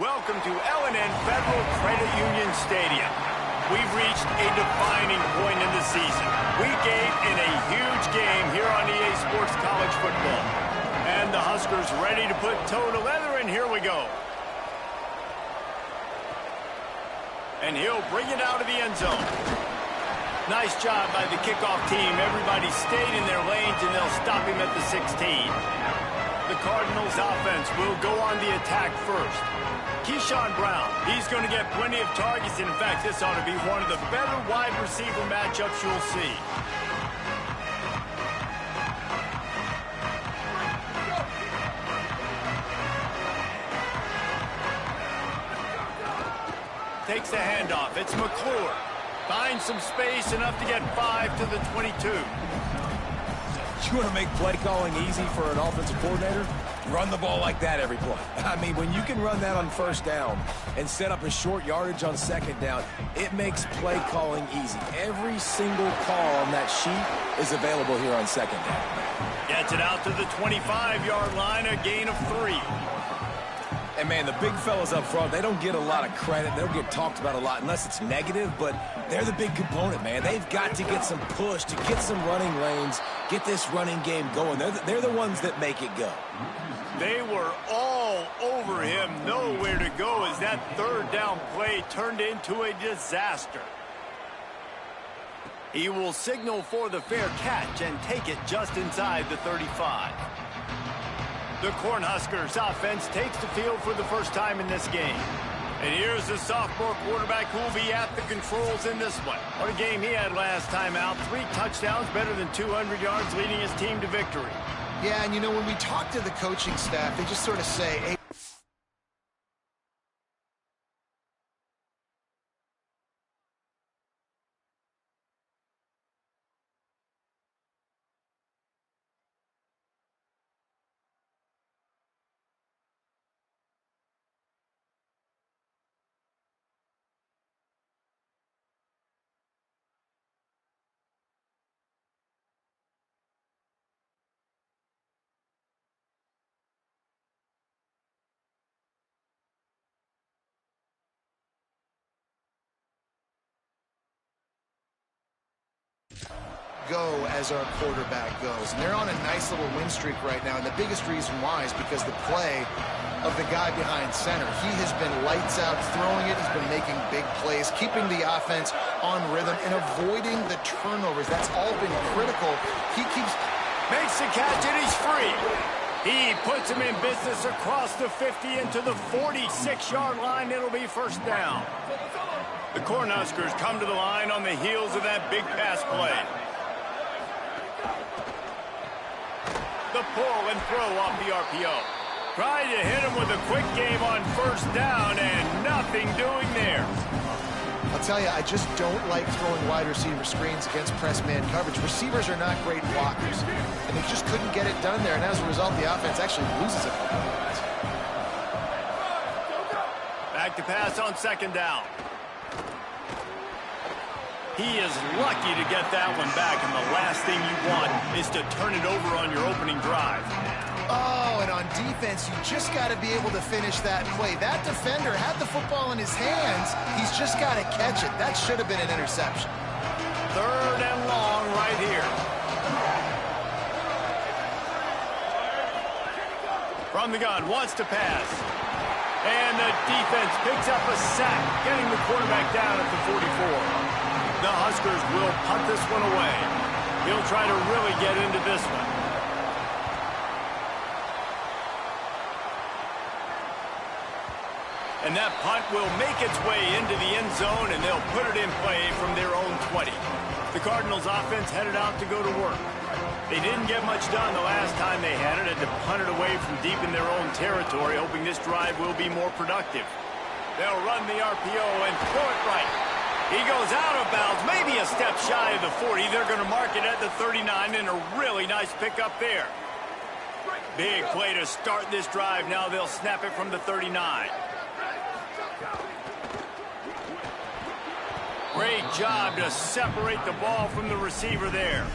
welcome to L&N Federal Credit Union Stadium. We've reached a defining point in the season. We gave in a huge game here on EA Sports College Football. And the Huskers ready to put toe to leather, and here we go. And he'll bring it out of the end zone. Nice job by the kickoff team. Everybody stayed in their lanes, and they'll stop him at the 16. The Cardinals offense will go on the attack first. Keyshawn Brown, he's going to get plenty of targets. In fact, this ought to be one of the better wide receiver matchups you'll see. Takes the handoff. It's McClure. Finds some space, enough to get 5 to the 22. You want to make play calling easy for an offensive coordinator? Run the ball like that every play. I mean, when you can run that on first down and set up a short yardage on second down, it makes play calling easy. Every single call on that sheet is available here on second down. Gets it out to the 25-yard line, a gain of 3. And, man, the big fellas up front, they don't get a lot of credit. They don't get talked about a lot unless it's negative, but they're the big component, man. They've got to get some push, to get some running lanes, get this running game going. They're the ones that make it go. They were all over him, nowhere to go as that third down play turned into a disaster. He will signal for the fair catch and take it just inside the 35. The Cornhuskers offense takes the field for the first time in this game. And here's the sophomore quarterback who will be at the controls in this one. What a game he had last time out. 3 touchdowns, better than 200 yards, leading his team to victory. Yeah, and you know, when we talk to the coaching staff, they just sort of say, hey, go as our quarterback goes. And they're on a nice little win streak right now, and the biggest reason why is because the play of the guy behind center. He has been lights out throwing it. He's been making big plays, keeping the offense on rhythm and avoiding the turnovers. That's all been critical. He makes the catch, and he's free. He puts him in business across the 50 into the 46-yard line. It'll be first down. The Cornhuskers come to the line on the heels of that big pass play. The pull and throw off the RPO. Tried to hit him with a quick game on first down, and nothing doing there. I'll tell you, I just don't like throwing wide receiver screens against press man coverage. Receivers are not great blockers, and they just couldn't get it done there, and as a result, the offense actually loses a couple yards. Back to pass on second down. He is lucky to get that one back, and the last thing you want is to turn it over on your opening drive. Oh, and on defense, you just got to be able to finish that play. That defender had the football in his hands. He's just got to catch it. That should have been an interception. Third and long right here. From the gun, wants to pass. And the defense picks up a sack, getting the quarterback down at the 44. The Huskers will punt this one away. He'll try to really get into this one. And that punt will make its way into the end zone, and they'll put it in play from their own 20. The Cardinals offense headed out to go to work. They didn't get much done the last time they had it, and to punt it away from deep in their own territory, hoping this drive will be more productive. They'll run the RPO and throw it right. He goes out of bounds, maybe a step shy of the 40. They're going to mark it at the 39, and a really nice pickup there. Big play to start this drive. Now they'll snap it from the 39. Great job to separate the ball from the receiver there.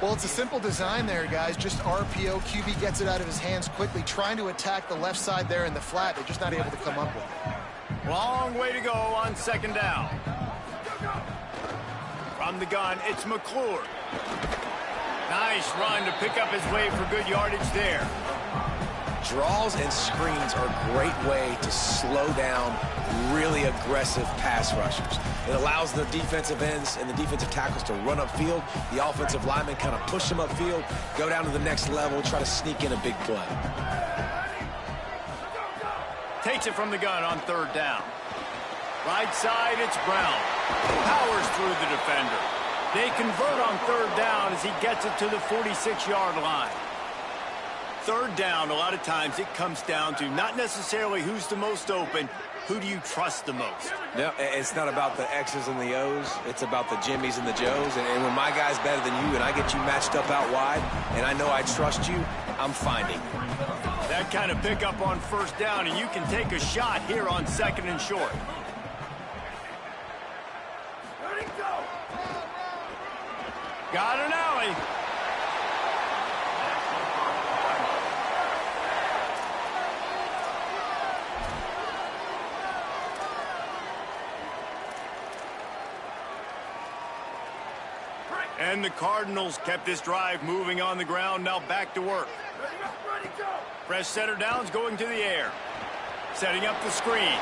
Well, it's a simple design there, guys. Just RPO. QB gets it out of his hands quickly, trying to attack the left side there in the flat. They're just not able to come up with it. Long way to go on second down. From the gun, it's McClure. Nice run to pick up his way for good yardage there. Draws and screens are a great way to slow down really aggressive pass rushers. It allows the defensive ends and the defensive tackles to run upfield. The offensive linemen kind of push them upfield, go down to the next level, try to sneak in a big play. Takes it from the gun on third down. Right side, it's Brown. Powers through the defender. They convert on third down as he gets it to the 46-yard line. Third down, a lot of times it comes down to not necessarily who's the most open, who do you trust the most? No, it's not about the X's and the O's. It's about the Jimmies and the Joes. And when my guy's better than you and I get you matched up out wide and I know I trust you, I'm finding you. That kind of pickup on first down, and you can take a shot here on second and short. Got an alley. And the Cardinals kept this drive moving on the ground, now back to work. Fresh setter downs going to the air. Setting up the screen.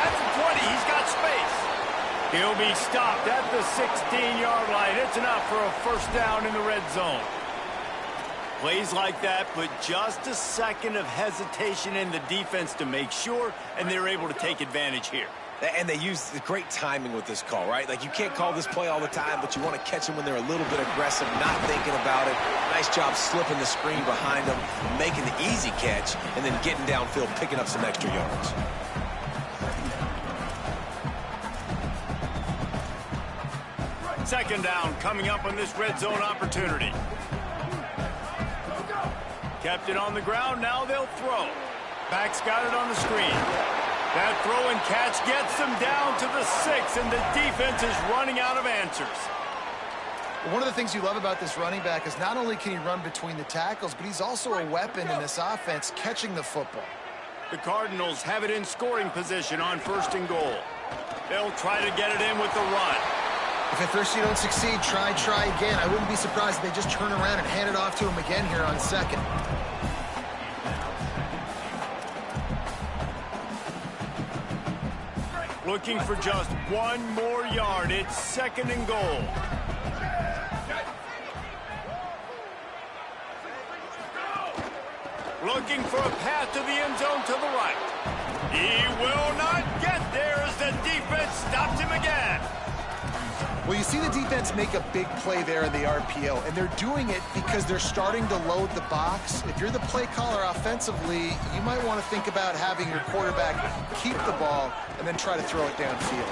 At the 20, he's got space. He'll be stopped at the 16-yard line. It's enough for a first down in the red zone. Plays like that put just a second of hesitation in the defense to make sure, and they're able to take advantage here. And they use the great timing with this call, right? Like, you can't call this play all the time, but you want to catch them when they're a little bit aggressive, not thinking about it. Nice job slipping the screen behind them, making the easy catch, and then getting downfield, picking up some extra yards. Second down coming up on this red zone opportunity. Kept it on the ground, now they'll throw. Back's got it on the screen. That throw and catch gets them down to the 6, and the defense is running out of answers. One of the things you love about this running back is not only can he run between the tackles, but he's also a weapon in this offense catching the football. The Cardinals have it in scoring position on first and goal. They'll try to get it in with the run. If at first you don't succeed, try again. I wouldn't be surprised if they just turn around and hand it off to him again here on second. Looking for just one more yard. It's second and goal. Looking for a path to the end zone to the right. He will not get there as the defense stops him again. Well, you see the defense make a big play there in the RPO, and they're doing it because they're starting to load the box. If you're the play caller offensively, you might want to think about having your quarterback keep the ball and then try to throw it downfield.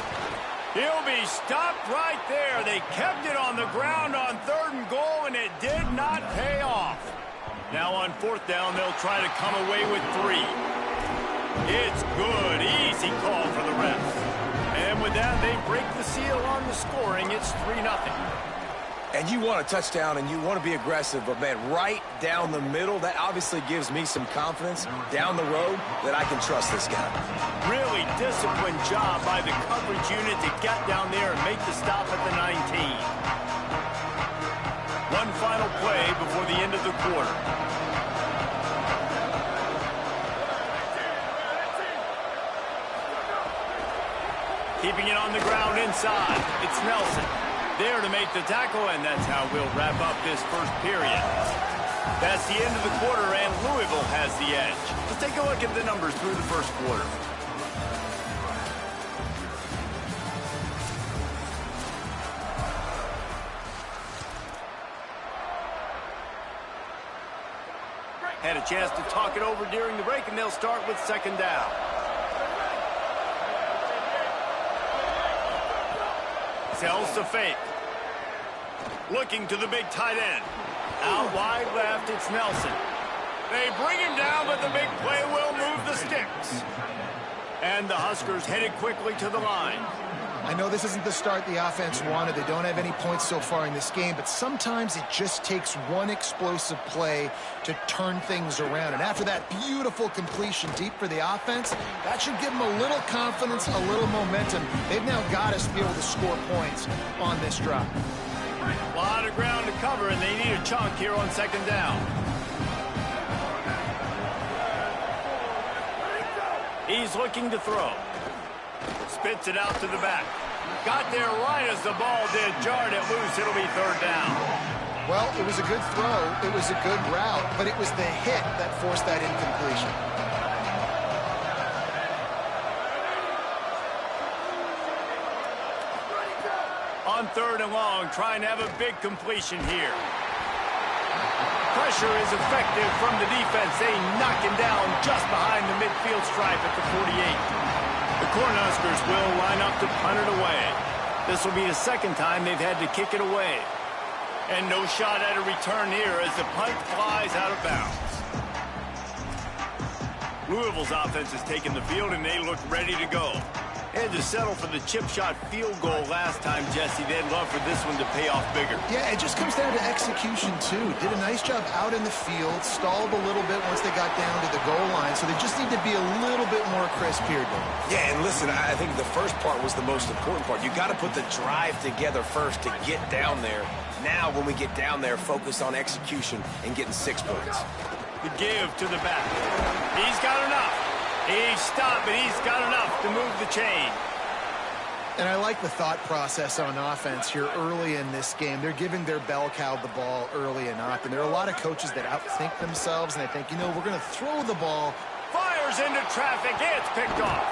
He'll be stopped right there. They kept it on the ground on third and goal, and it did not pay off. Now on fourth down, they'll try to come away with 3. It's good. Easy call for the refs. And with that, they break the seal on the scoring. It's 3-0. And you want a touchdown and you want to be aggressive, but, man, right down the middle, that obviously gives me some confidence down the road that I can trust this guy. Really disciplined job by the coverage unit to get down there and make the stop at the 19. One final play before the end of the quarter. Keeping it on the ground inside. It's Nelson. There to make the tackle, and that's how we'll wrap up this first period. That's the end of the quarter, and Louisville has the edge. Let's take a look at the numbers through the first quarter. Had a chance to talk it over during the break, and they'll start with second down. Sells to fake. Looking to the big tight end. Out wide left, it's Nelson. They bring him down, but the big play will move the sticks. And the Huskers headed quickly to the line. I know this isn't the start the offense wanted. They don't have any points so far in this game, but sometimes it just takes one explosive play to turn things around. And after that beautiful completion deep for the offense, that should give them a little confidence, a little momentum. They've now got us to be able to score points on this drive. A lot of ground to cover, and they need a chunk here on second down. He's looking to throw. Spits it out to the back. Got there right as the ball did. Jarred it loose. It'll be third down. Well, it was a good throw. It was a good route, but it was the hit that forced that incompletion. On third and long, trying to have a big completion here. Pressure is effective from the defense. They knock him down just behind the midfield stripe at the 48. The Cornhuskers will line up to punt it away. This will be the second time they've had to kick it away. And no shot at a return here as the punt flies out of bounds. Louisville's offense has taken the field, and they look ready to go. They had to settle for the chip shot field goal last time, Jesse. They'd love for this one to pay off bigger. Yeah, it just comes down to execution, too. Did a nice job out in the field, stalled a little bit once they got down to the goal line, so they just need to be a little bit more crisp here, Dave. Yeah, and listen, I think the first part was the most important part. You got to put the drive together first to get down there. Now, when we get down there, focus on execution and getting 6 points. The give to the back. He's got enough. He's stopped, but he's got enough to move the chain. And I like the thought process on offense here early in this game. They're giving their bell cow the ball early and often. There are a lot of coaches that outthink themselves, and they think, you know, we're going to throw the ball. Fires into traffic. It's picked off.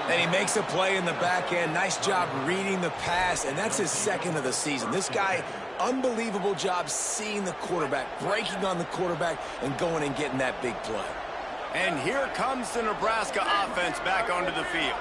And he makes a play in the back end. Nice job reading the pass, and that's his second of the season. This guy, unbelievable job seeing the quarterback, breaking on the quarterback, and going and getting that big play. And here comes the Nebraska offense back onto the field.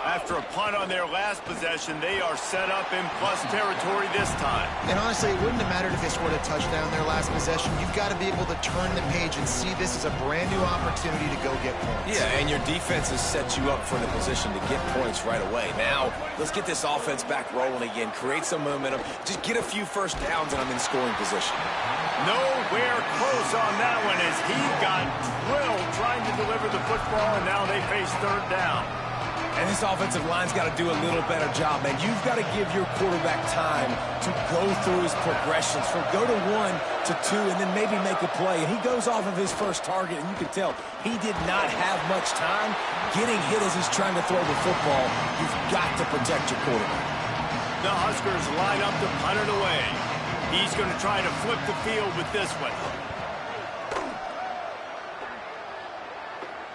After a punt on their last possession, they are set up in plus territory this time. And honestly, it wouldn't have mattered if they scored a touchdown their last possession. You've got to be able to turn the page and see this as a brand new opportunity to go get points. Yeah, and your defense has set you up for the position to get points right away. Now, let's get this offense back rolling again, create some momentum, just get a few first downs, and I'm in scoring position. Nowhere close on that one as he got drilled trying to deliver the football, and now they face third down. And this offensive line's got to do a little better job, man. You've got to give your quarterback time to go through his progressions, from go to 1 to 2, and then maybe make a play. And he goes off of his first target, and you can tell he did not have much time getting hit as he's trying to throw the football. You've got to protect your quarterback. The Huskers line up to punt it away. He's going to try to flip the field with this one.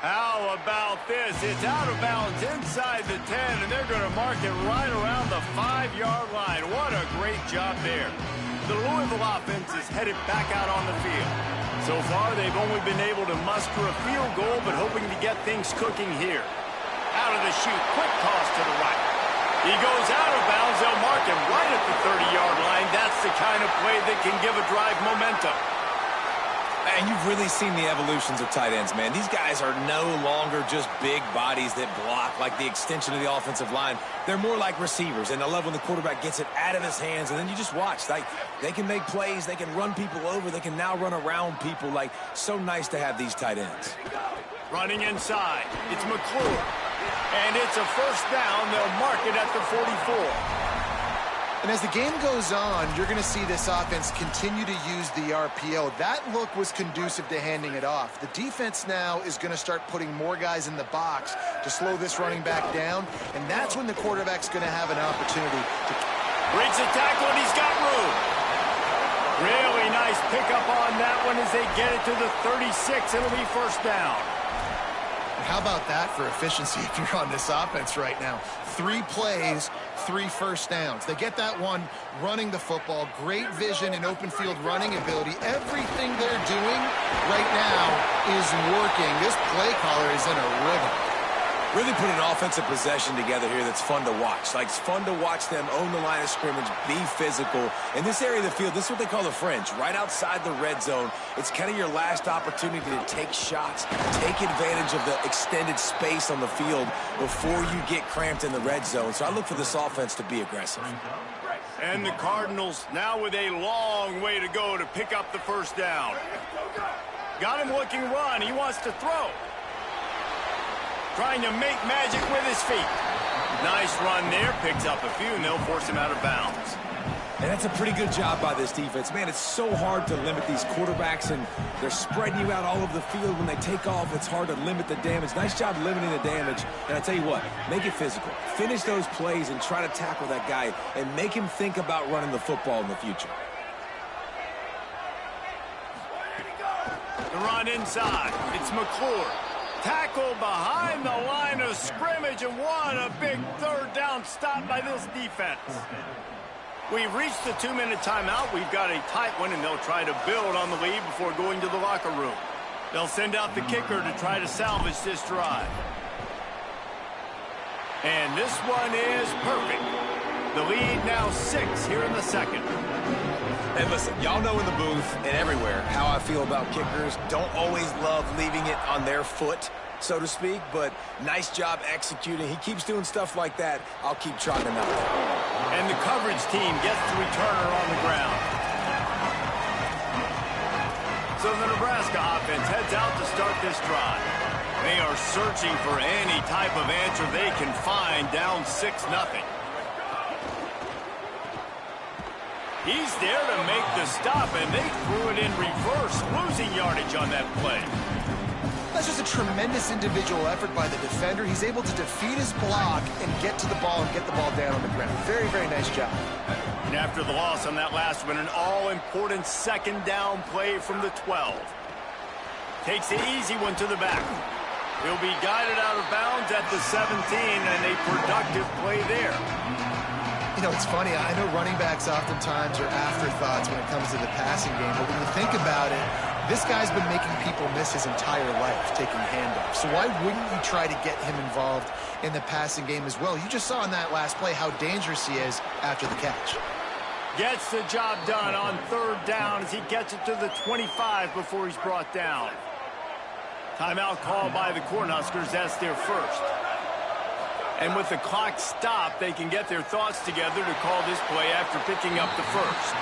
How about this? It's out of bounds inside the 10, and they're going to mark it right around the 5-yard line. What a great job there. The Louisville offense is headed back out on the field. So far, they've only been able to muster a field goal, but hoping to get things cooking here. Out of the chute, quick toss to the right. He goes out of bounds. They'll mark him right at the 30-yard line. That's the kind of play that can give a drive momentum. And you've really seen the evolutions of tight ends, man. These guys are no longer just big bodies that block like the extension of the offensive line. They're more like receivers, and I love when the quarterback gets it out of his hands, and then you just watch. Like, they can make plays. They can run people over. They can now run around people. Like, so nice to have these tight ends. Running inside. It's McClure. And it's a first down. They'll mark it at the 44. And as the game goes on, you're going to see this offense continue to use the RPO. That look was conducive to handing it off. The defense now is going to start putting more guys in the box to slow this running back down, and that's when the quarterback's going to have an opportunity to breaks a tackle, and he's got room. Really nice pickup on that one as they get it to the 36. It'll be first down. How about that for efficiency if you're on this offense right now? 3 plays, 3 first downs. They get that one running the football. Great vision and open field running ability. Everything they're doing right now is working. This play caller is in a rhythm. Really put an offensive possession together here that's fun to watch. Like, it's fun to watch them own the line of scrimmage, be physical. In this area of the field, this is what they call the fringe, right outside the red zone. It's kind of your last opportunity to take shots, take advantage of the extended space on the field before you get cramped in the red zone. So I look for this offense to be aggressive. And the Cardinals now with a long way to go to pick up the first down. Got him looking run. He wants to throw. Trying to make magic with his feet. Nice run there. Picks up a few, and they'll force him out of bounds. And that's a pretty good job by this defense. Man, it's so hard to limit these quarterbacks, and they're spreading you out all over the field. When they take off, it's hard to limit the damage. Nice job limiting the damage. And I tell you what, make it physical. Finish those plays and try to tackle that guy and make him think about running the football in the future. The run inside. It's McClure. Tackle behind the line of scrimmage, and what a big third down stop by this defense. We've reached the 2-minute timeout. We've got a tight one, and they'll try to build on the lead before going to the locker room. They'll send out the kicker to try to salvage this drive. And this one is perfect. The lead now 6 here in the second. And listen, y'all know in the booth and everywhere how I feel about kickers. Don't always love leaving it on their foot, so to speak, but nice job executing. He keeps doing stuff like that. I'll keep trotting him out there. And the coverage team gets the returner on the ground. So the Nebraska offense heads out to start this drive. They are searching for any type of answer they can find, down 6-0. He's there to make the stop, and they threw it in reverse, losing yardage on that play. That's just a tremendous individual effort by the defender. He's able to defeat his block and get to the ball and get the ball down on the ground. Very, very nice job. And after the loss on that last one, an all-important second down play from the 12. Takes the easy one to the back. He'll be guided out of bounds at the 17, and a productive play there. You know, it's funny. I know running backs oftentimes are afterthoughts when it comes to the passing game, but when you think about it, this guy's been making people miss his entire life taking handoffs. So why wouldn't you try to get him involved in the passing game as well? You just saw in that last play how dangerous he is after the catch. Gets the job done on third down as he gets it to the 25 before he's brought down. Timeout called by the Cornhuskers. That's their first. And with the clock stopped, they can get their thoughts together to call this play after picking up the first.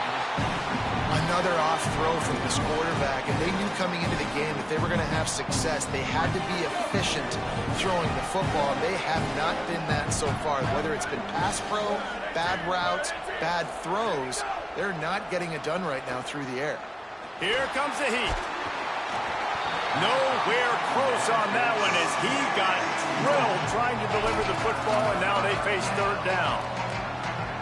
Another off throw from this quarterback, and they knew coming into the game that they were going to have success. They had to be efficient throwing the football, and they have not been that so far. Whether it's been pass pro, bad routes, bad throws, they're not getting it done right now through the air. Here comes the heat. Nowhere close on that one as he got drilled trying to deliver the football, and now they face third down.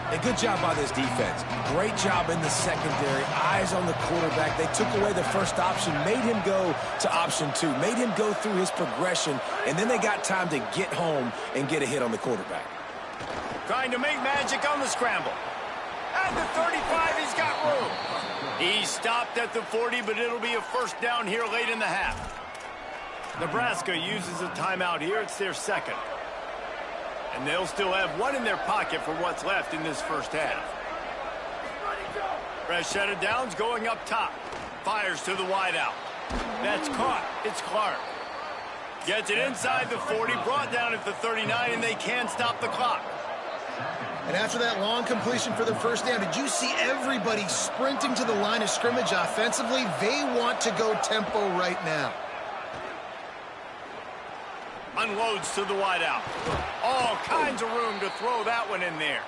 A good job by this defense. Great job in the secondary. Eyes on the quarterback. They took away the first option, made him go to option 2, made him go through his progression, and then they got time to get home and get a hit on the quarterback. Trying to make magic on the scramble. At the 35, he's got room. He stopped at the 40, but it'll be a first down here late in the half. Nebraska uses a timeout here. It's their second. And they'll still have one in their pocket for what's left in this first half. Fresh set of downs going up top. Fires to the wideout. That's caught. It's Clark. Gets it inside the 40, brought down at the 39, and they can't stop the clock. And after that long completion for the first down, did you see everybody sprinting to the line of scrimmage offensively? They want to go tempo right now. Unloads to the wideout. All kinds of room to throw that one in there.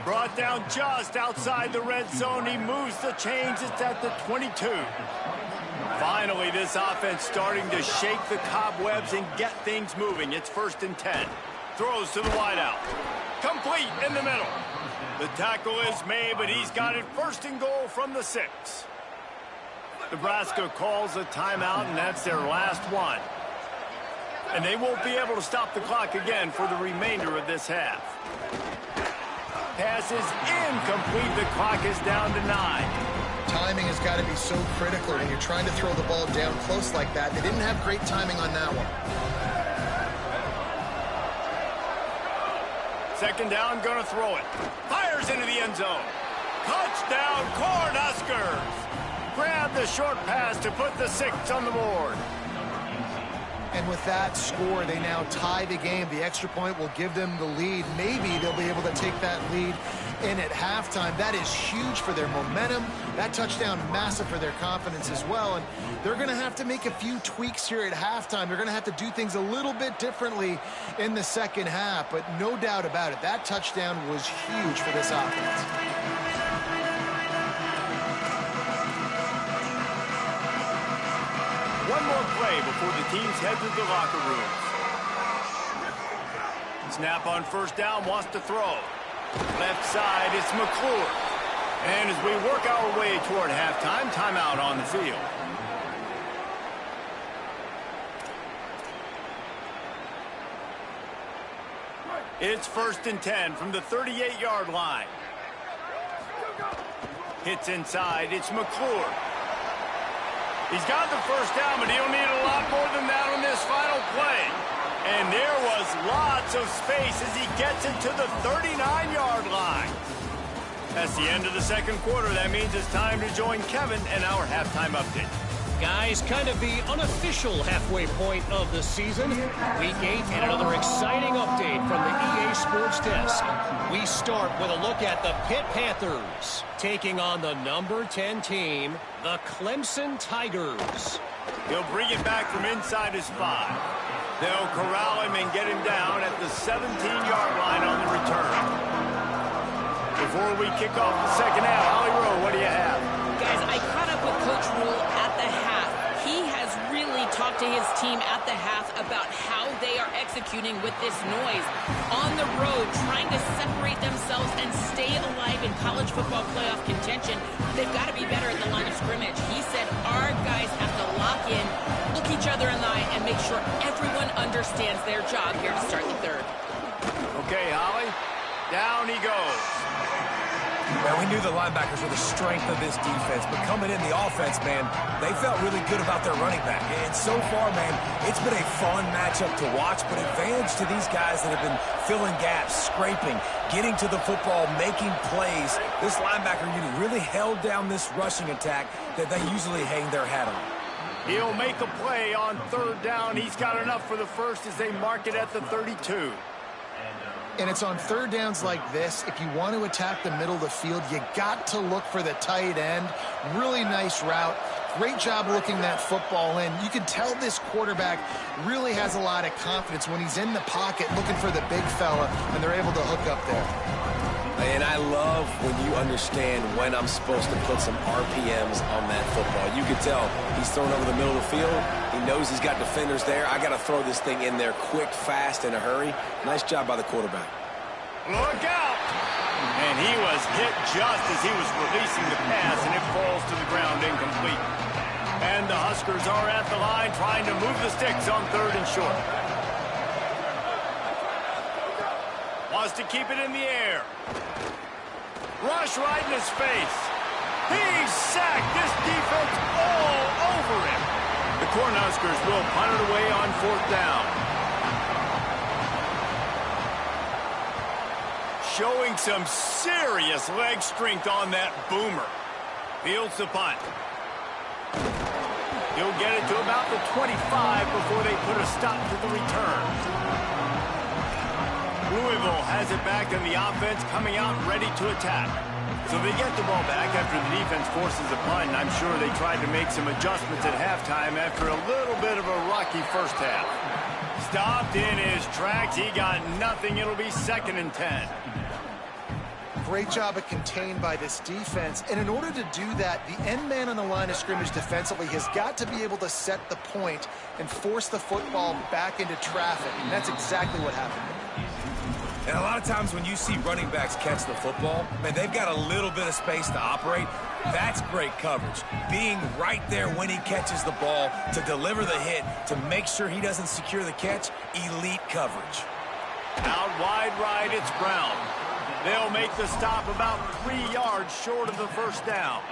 Brought down just outside the red zone. He moves the chains. It's at the 22. Finally, this offense starting to shake the cobwebs and get things moving. It's 1st and 10. Throws to the wideout. Complete in the middle. The tackle is made, but he's got it 1st and goal from the 6. Nebraska calls a timeout, and that's their last one. And they won't be able to stop the clock again for the remainder of this half. Pass is incomplete. The clock is down to 9. Timing has got to be so critical when you're trying to throw the ball down close like that. They didn't have great timing on that one. Second down, gonna throw it. Fires into the end zone. Touchdown, Cornhuskers! Grab the short pass to put the 6 on the board. And with that score, they now tie the game. The extra point will give them the lead. Maybe they'll be able to take that lead in at halftime. That is huge for their momentum. That touchdown, massive for their confidence as well. And they're going to have to make a few tweaks here at halftime. They're going to have to do things a little bit differently in the second half. But no doubt about it, that touchdown was huge for this offense. One more play before the teams head to the locker rooms. Snap on first down, wants to throw. Left side, it's McClure. And as we work our way toward halftime, timeout on the field. It's 1st and 10 from the 38-yard line. Hits inside, it's McClure. He's got the first down, but he'll need a lot more than that on this final play. And there was lots of space as he gets it to the 39-yard line. That's the end of the second quarter. That means it's time to join Kevin and our halftime update. Guys, kind of the unofficial halfway point of the season. Week 8 and another exciting update from the EA Sports Desk. We start with a look at the Pitt Panthers taking on the number 10 team, the Clemson Tigers. He'll bring it back from inside his 5. They'll corral him and get him down at the 17-yard line on the return. Before we kick off the second half, Holly Rowe, what do you have? Guys, I caught up with Coach Rule at the half. He has really talked to his team at the half about how they are executing with this noise. On the road, trying to separate themselves and stay alive in college football playoff contention. They've got to be better at the line of scrimmage. He said our guys have to lock in, look each other in the eye, and make sure everyone understands their job here to start the third. Okay, Holly. Down he goes. Man, we knew the linebackers were the strength of this defense, but coming in the offense, man, they felt really good about their running back. And so far, man, it's been a fun matchup to watch, but advantage to these guys that have been filling gaps, scraping, getting to the football, making plays. This linebacker unit really held down this rushing attack that they usually hang their hat on. He'll make a play on third down. He's got enough for the first as they mark it at the 32. And it's on third downs like this. If you want to attack the middle of the field, you got to look for the tight end. Really nice route. Great job looking that football in. You can tell this quarterback really has a lot of confidence when he's in the pocket looking for the big fella, and they're able to hook up there. And I love when you understand when I'm supposed to put some RPMs on that football. You can tell he's throwing over the middle of the field. He knows he's got defenders there. I got to throw this thing in there quick, fast, in a hurry. Nice job by the quarterback. Look out! And he was hit just as he was releasing the pass, and it falls to the ground incomplete. And the Huskers are at the line trying to move the sticks on third and short. Wants to keep it in the air. Rush right in his face. He's sacked. This defense all over him. The Cornhuskers will punt it away on fourth down. Showing some serious leg strength on that boomer. Fields the punt. He'll get it to about the 25 before they put a stop to the return. Louisville has it back, and the offense coming out ready to attack. So they get the ball back after the defense forces a punt, and I'm sure they tried to make some adjustments at halftime after a little bit of a rocky first half. Stopped in his tracks. He got nothing. It'll be 2nd and 10. Great job at contained by this defense. And in order to do that, the end man on the line of scrimmage defensively has got to be able to set the point and force the football back into traffic. And that's exactly what happened. And a lot of times when you see running backs catch the football, man, they've got a little bit of space to operate. That's great coverage. Being right there when he catches the ball to deliver the hit, to make sure he doesn't secure the catch, elite coverage. Out wide right, it's Brown. They'll make the stop about 3 yards short of the first down.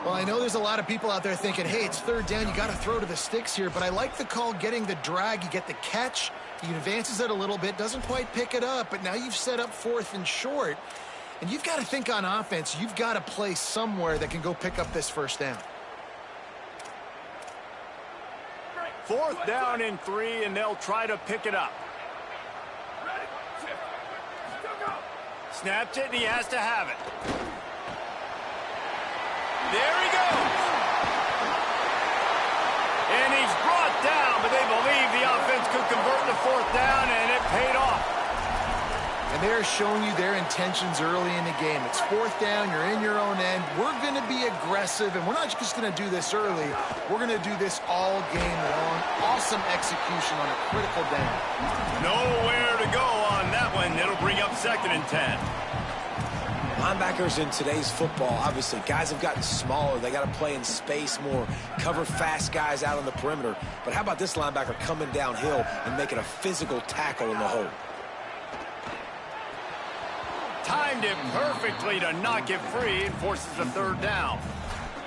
Well, I know there's a lot of people out there thinking, hey, it's third down, you got to throw to the sticks here, but I like the call getting the drag. You get the catch, he advances it a little bit, doesn't quite pick it up, but now you've set up 4th and short, and you've got to think on offense, you've got to play somewhere that can go pick up this first down. 4th down and 3, and they'll try to pick it up. Snaps it, and he has to have it. There he goes. And he's brought down, but they believe the offense could convert the 4th down, and it paid off. And they're showing you their intentions early in the game. It's 4th down, you're in your own end. We're going to be aggressive, and we're not just going to do this early. We're going to do this all game long. Awesome execution on a critical down. Nowhere to go on that one. It'll bring up 2nd and 10. Linebackers in today's football, obviously, guys have gotten smaller. They got to play in space more, cover fast guys out on the perimeter. But how about this linebacker coming downhill and making a physical tackle in the hole? Timed it perfectly to knock it free and forces a 3rd down.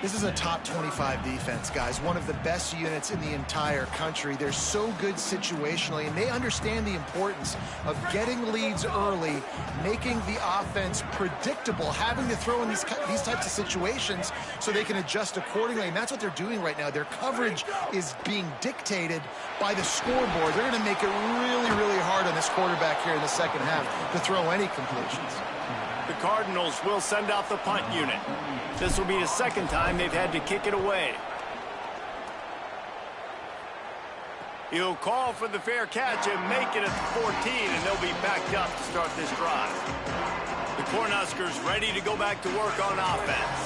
This is a top 25 defense, guys. One of the best units in the entire country. They're so good situationally, and they understand the importance of getting leads early, making the offense predictable, having to throw in these types of situations so they can adjust accordingly, and that's what they're doing right now. Their coverage is being dictated by the scoreboard. They're going to make it really, really hard on this quarterback here in the second half to throw any completions. The Cardinals will send out the punt unit. This will be the 2nd time they've had to kick it away. He'll call for the fair catch and make it at the 14, and they'll be backed up to start this drive. The Cornhuskers ready to go back to work on offense.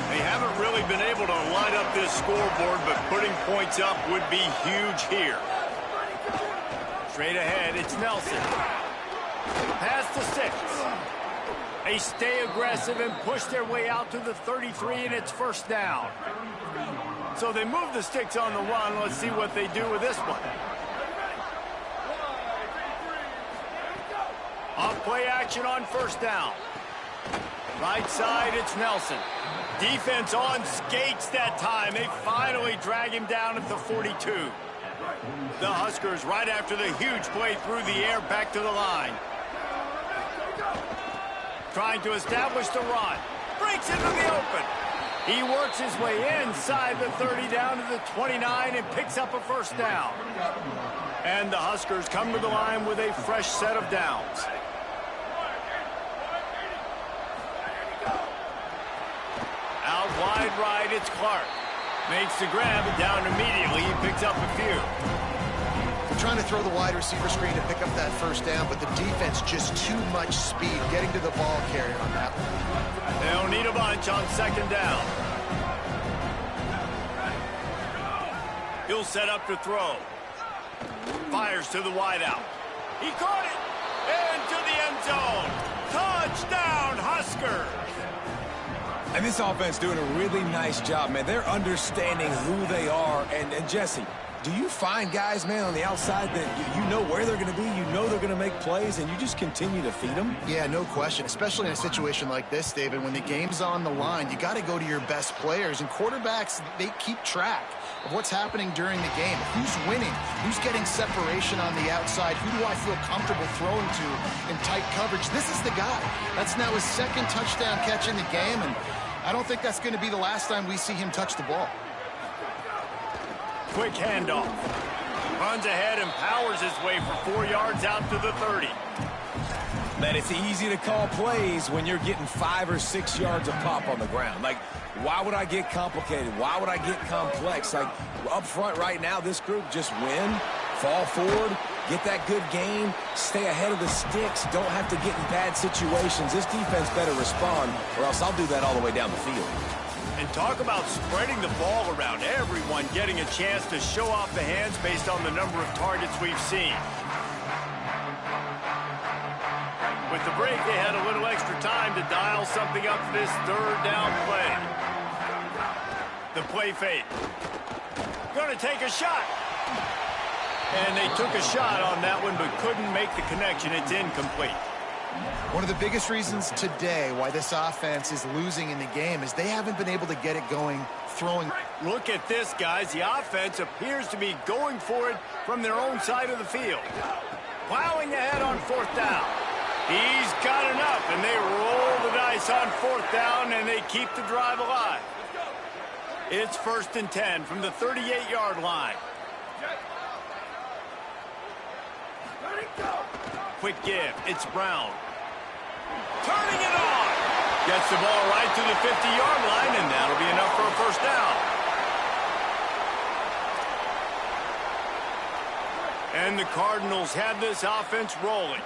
They haven't really been able to line up this scoreboard, but putting points up would be huge here. Straight ahead, it's Nelson. Pass to 6. They stay aggressive and push their way out to the 33, and it's 1st down. So they move the sticks on the run. Let's see what they do with this one. Off play action on 1st down. Right side, it's Nelson. Defense on skates that time. They finally drag him down at the 42. The Huskers right after the huge play through the air back to the line. Trying to establish the run. Breaks into the open. He works his way inside the 30 down to the 29 and picks up a 1st down. And the Huskers come to the line with a fresh set of downs. Out wide right, it's Clark. Makes the grab and down immediately. He picks up a few. Trying to throw the wide receiver screen to pick up that 1st down, but the defense just too much speed getting to the ball carrier on that one. They'll need a bunch on 2nd down. He'll set up to throw. Fires to the wideout. He caught it. Into the end zone. Touchdown, Huskers. And this offense doing a really nice job, man. They're understanding who they are. And Jesse, do you find guys, man, on the outside that you know where they're going to be, you know they're going to make plays, and you just continue to feed them? Yeah, no question, especially in a situation like this, David. When the game's on the line, you got to go to your best players. And quarterbacks, they keep track of what's happening during the game. Who's winning? Who's getting separation on the outside? Who do I feel comfortable throwing to in tight coverage? This is the guy. That's now his 2nd touchdown catch in the game, and I don't think that's going to be the last time we see him touch the ball. Quick handoff. Runs ahead and powers his way for 4 yards out to the 30. Man, it's easy to call plays when you're getting 5 or 6 yards of pop on the ground. Like, why would I get complicated? Why would I get complex? Like, up front right now, this group just win, fall forward, get that good game, stay ahead of the sticks, don't have to get in bad situations. This defense better respond, or else I'll do that all the way down the field. And talk about spreading the ball around. Everyone getting a chance to show off the hands based on the number of targets we've seen. With the break, they had a little extra time to dial something up for this 3rd down play. The play fake. Going to take a shot. And they took a shot on that one but couldn't make the connection. It's incomplete. One of the biggest reasons today why this offense is losing in the game is they haven't been able to get it going throwing. Look at this, guys. The offense appears to be going for it from their own side of the field. Plowing ahead on 4th down. He's got enough, and they roll the dice on 4th down, and they keep the drive alive. It's 1st and 10 from the 38-yard line. Quick give. It's Brown. Turning it on. Gets the ball right to the 50-yard line, and that'll be enough for a 1st down. And the Cardinals have this offense rolling.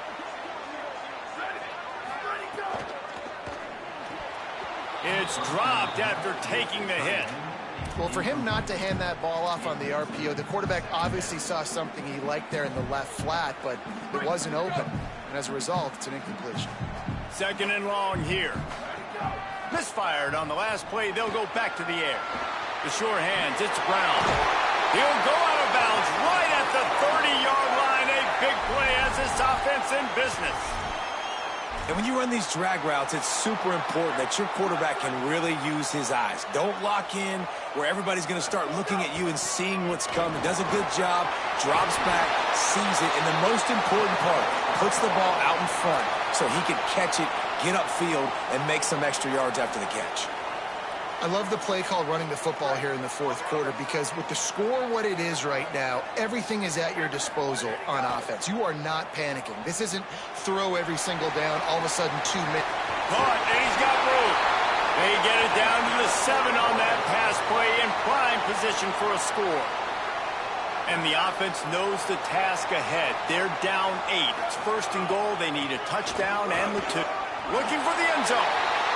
It's dropped after taking the hit. Well, for him not to hand that ball off on the RPO, the quarterback obviously saw something he liked there in the left flat, but it wasn't open. And as a result, it's an incompletion. 2nd and long here. Misfired on the last play. They'll go back to the air. The sure hands. It's Brown. He'll go out of bounds right at the 30-yard line. A big play as this offense in business. And when you run these drag routes, it's super important that your quarterback can really use his eyes. Don't lock in where everybody's going to start looking at you and seeing what's coming. Does a good job, drops back, sees it, and the most important part, puts the ball out in front so he can catch it, get upfield, and make some extra yards after the catch. I love the play call running the football here in the 4th quarter because with the score what it is right now, everything is at your disposal on offense. You are not panicking. This isn't throw every single down, all of a sudden 2 minutes. Caught, and he's got room. They get it down to the 7 on that pass play in prime position for a score. And the offense knows the task ahead. They're down 8. It's 1st and goal. They need a touchdown and the 2. Looking for the end zone.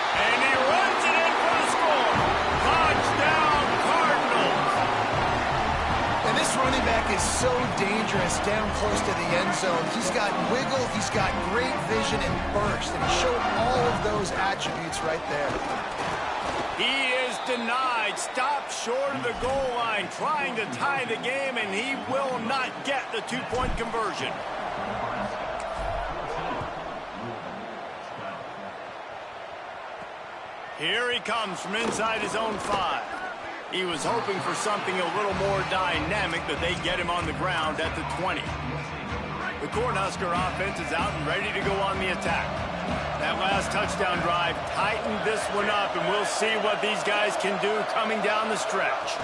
And he runs it in for the score. Touchdown, Cardinals. And this running back is so dangerous down close to the end zone. He's got wiggle, he's got great vision and burst, and he showed all of those attributes right there. He is denied. Stopped short of the goal line, trying to tie the game, and he will not get the 2-point conversion. Here he comes from inside his own 5. He was hoping for something a little more dynamic, but they get him on the ground at the 20. The Cornhusker offense is out and ready to go on the attack. That last touchdown drive tightened this one up, and we'll see what these guys can do coming down the stretch.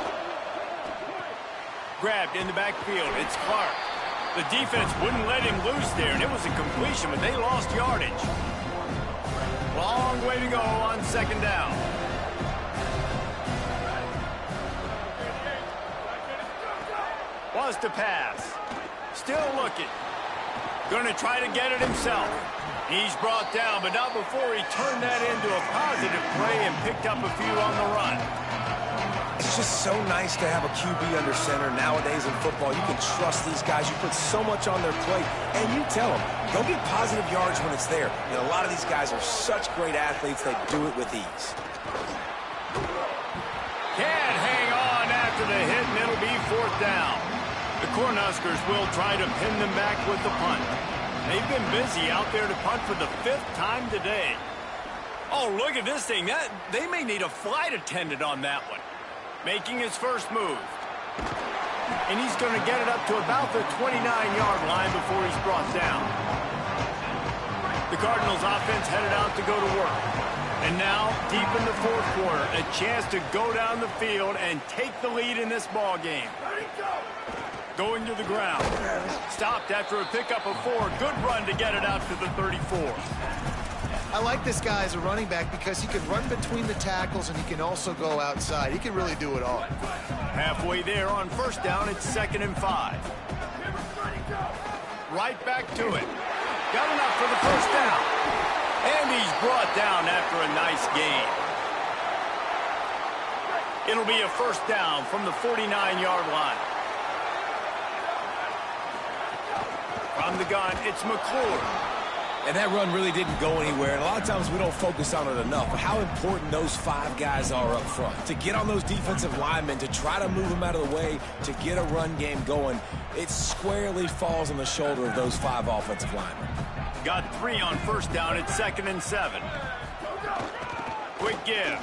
Grabbed in the backfield. It's Clark. The defense wouldn't let him loose there, and it was a completion, but they lost yardage. Long way to go on 2nd down. Wants to pass. Still looking. Going to try to get it himself. He's brought down, but not before he turned that into a positive play and picked up a few on the run. It's just so nice to have a QB under center nowadays in football. You can trust these guys. You put so much on their plate, and you tell them, go get positive yards when it's there. You know, a lot of these guys are such great athletes, they do it with ease. Can't hang on after the hit, and it'll be 4th down. The Cornhuskers will try to pin them back with the punt. They've been busy out there to punt for the 5th time today. Oh, look at this thing. They may need a flight attendant on that one. Making his first move. And he's going to get it up to about the 29-yard line before he's brought down. The Cardinals offense headed out to go to work. And now, deep in the 4th quarter, a chance to go down the field and take the lead in this ball game. Going to the ground. Stopped after a pickup of 4. Good run to get it out to the 34. I like this guy as a running back because he can run between the tackles and he can also go outside. He can really do it all. Halfway there on 1st down, it's 2nd and 5. Right back to it. Got enough for the 1st down. And he's brought down after a nice gain. It'll be a 1st down from the 49-yard line. From the gun, it's McClure. And that run really didn't go anywhere. And a lot of times we don't focus on it enough. But how important those 5 guys are up front. To get on those defensive linemen, to try to move them out of the way, to get a run game going, it squarely falls on the shoulder of those 5 offensive linemen. Got 3 on first down at 2nd and 7. Quick give.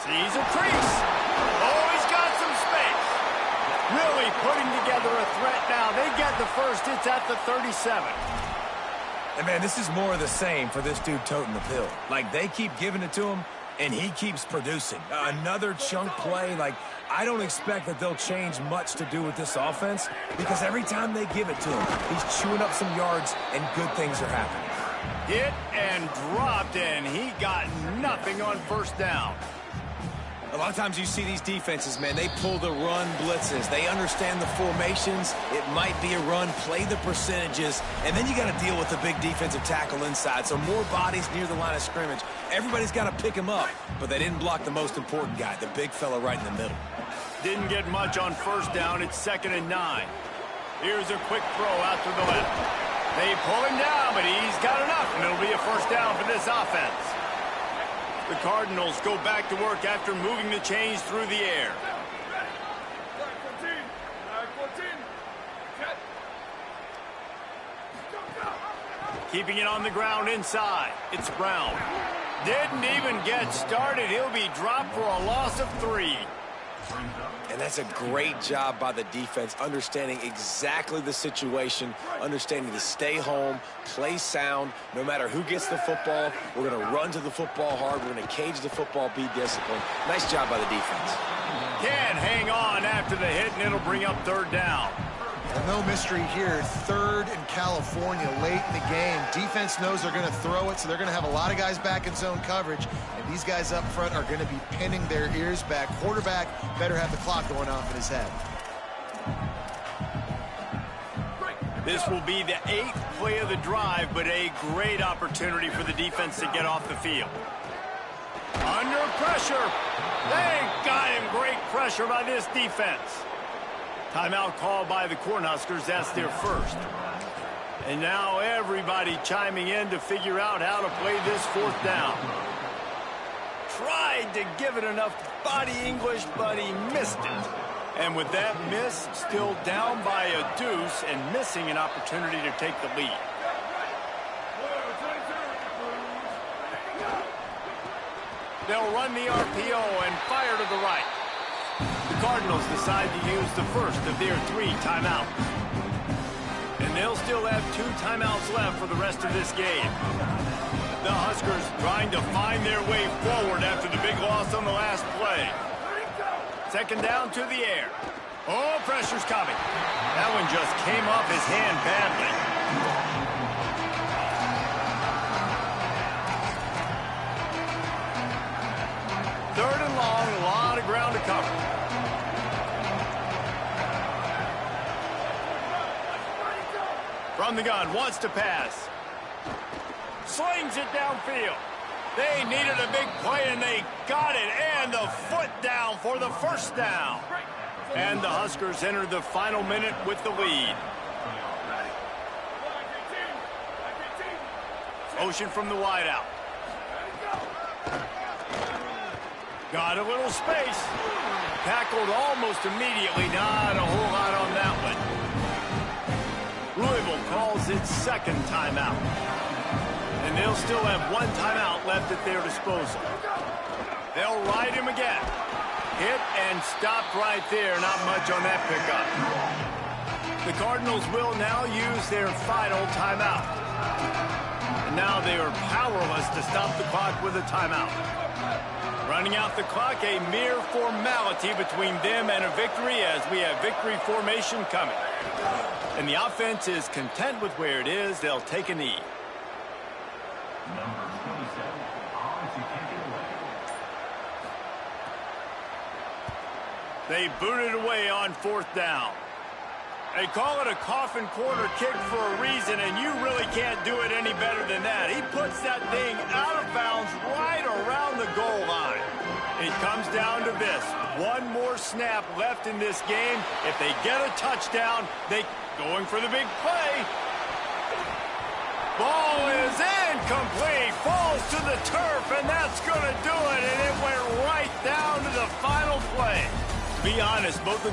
Sees a crease. Oh, he's got some space. Really putting together a threat now. They get the first. It's at the 37. And, man, this is more of the same for this dude toting the pill. Like, they keep giving it to him, and he keeps producing. Another chunk play. Like, I don't expect that they'll change much to do with this offense because every time they give it to him, he's chewing up some yards, and good things are happening. Hit and dropped, and he got nothing on first down. A lot of times you see these defenses, man, they pull the run blitzes. They understand the formations. It might be a run, play the percentages, and then you got to deal with the big defensive tackle inside. So more bodies near the line of scrimmage. Everybody's got to pick him up, but they didn't block the most important guy, the big fella right in the middle. Didn't get much on first down. It's 2nd and 9. Here's a quick throw out to the left. They pull him down, but he's got enough, and it'll be a first down for this offense. The Cardinals go back to work after moving the chains through the air. Keeping it on the ground inside. It's Brown. Didn't even get started. He'll be dropped for a loss of 3. And that's a great job by the defense, understanding exactly the situation, understanding to stay home, play sound. No matter who gets the football, we're going to run to the football hard. We're going to cage the football, be disciplined. Nice job by the defense. Can't hang on after the hit, and it'll bring up 3rd down. And no mystery here, 3rd in California late in the game. Defense knows they're going to throw it, so they're going to have a lot of guys back in zone coverage. And these guys up front are going to be pinning their ears back. Quarterback better have the clock going off in his head. This will be the 8th play of the drive, but a great opportunity for the defense to get off the field. Under pressure. They got him. Great pressure by this defense. Timeout called by the Cornhuskers. That's their first. And now everybody chiming in to figure out how to play this 4th down. Tried to give it enough body English, but he missed it. And with that miss, still down by a deuce and missing an opportunity to take the lead. They'll run the RPO and fire to the right. The Cardinals decide to use the first of their 3 timeouts. And they'll still have 2 timeouts left for the rest of this game. The Huskers trying to find their way forward after the big loss on the last play. 2nd down to the air. Oh, pressure's coming. That one just came off his hand badly. Third and long, a lot of ground to cover. From the gun, wants to pass. Slings it downfield. They needed a big play, and they got it. And the foot down for the first down. And the Huskers enter the final minute with the lead. Motion from the wideout. Got a little space. Tackled almost immediately. Not a whole lot on that one. Louisville calls its 2nd timeout. And they'll still have 1 timeout left at their disposal. They'll ride him again. Hit and stopped right there. Not much on that pickup. The Cardinals will now use their final timeout. And now they are powerless to stop the clock with a timeout. Running out the clock, a mere formality between them and a victory as we have victory formation coming. And the offense is content with where it is. They'll take a knee. They boot it away on 4th down. They call it a coffin corner kick for a reason, and you really can't do it any better than that. He puts that thing out of bounds right around the goal line. It comes down to this. 1 more snap left in this game. If they get a touchdown, they going for the big play. Ball is incomplete. Falls to the turf, and that's going to do it. And it went right down to the final play. To be honest, both of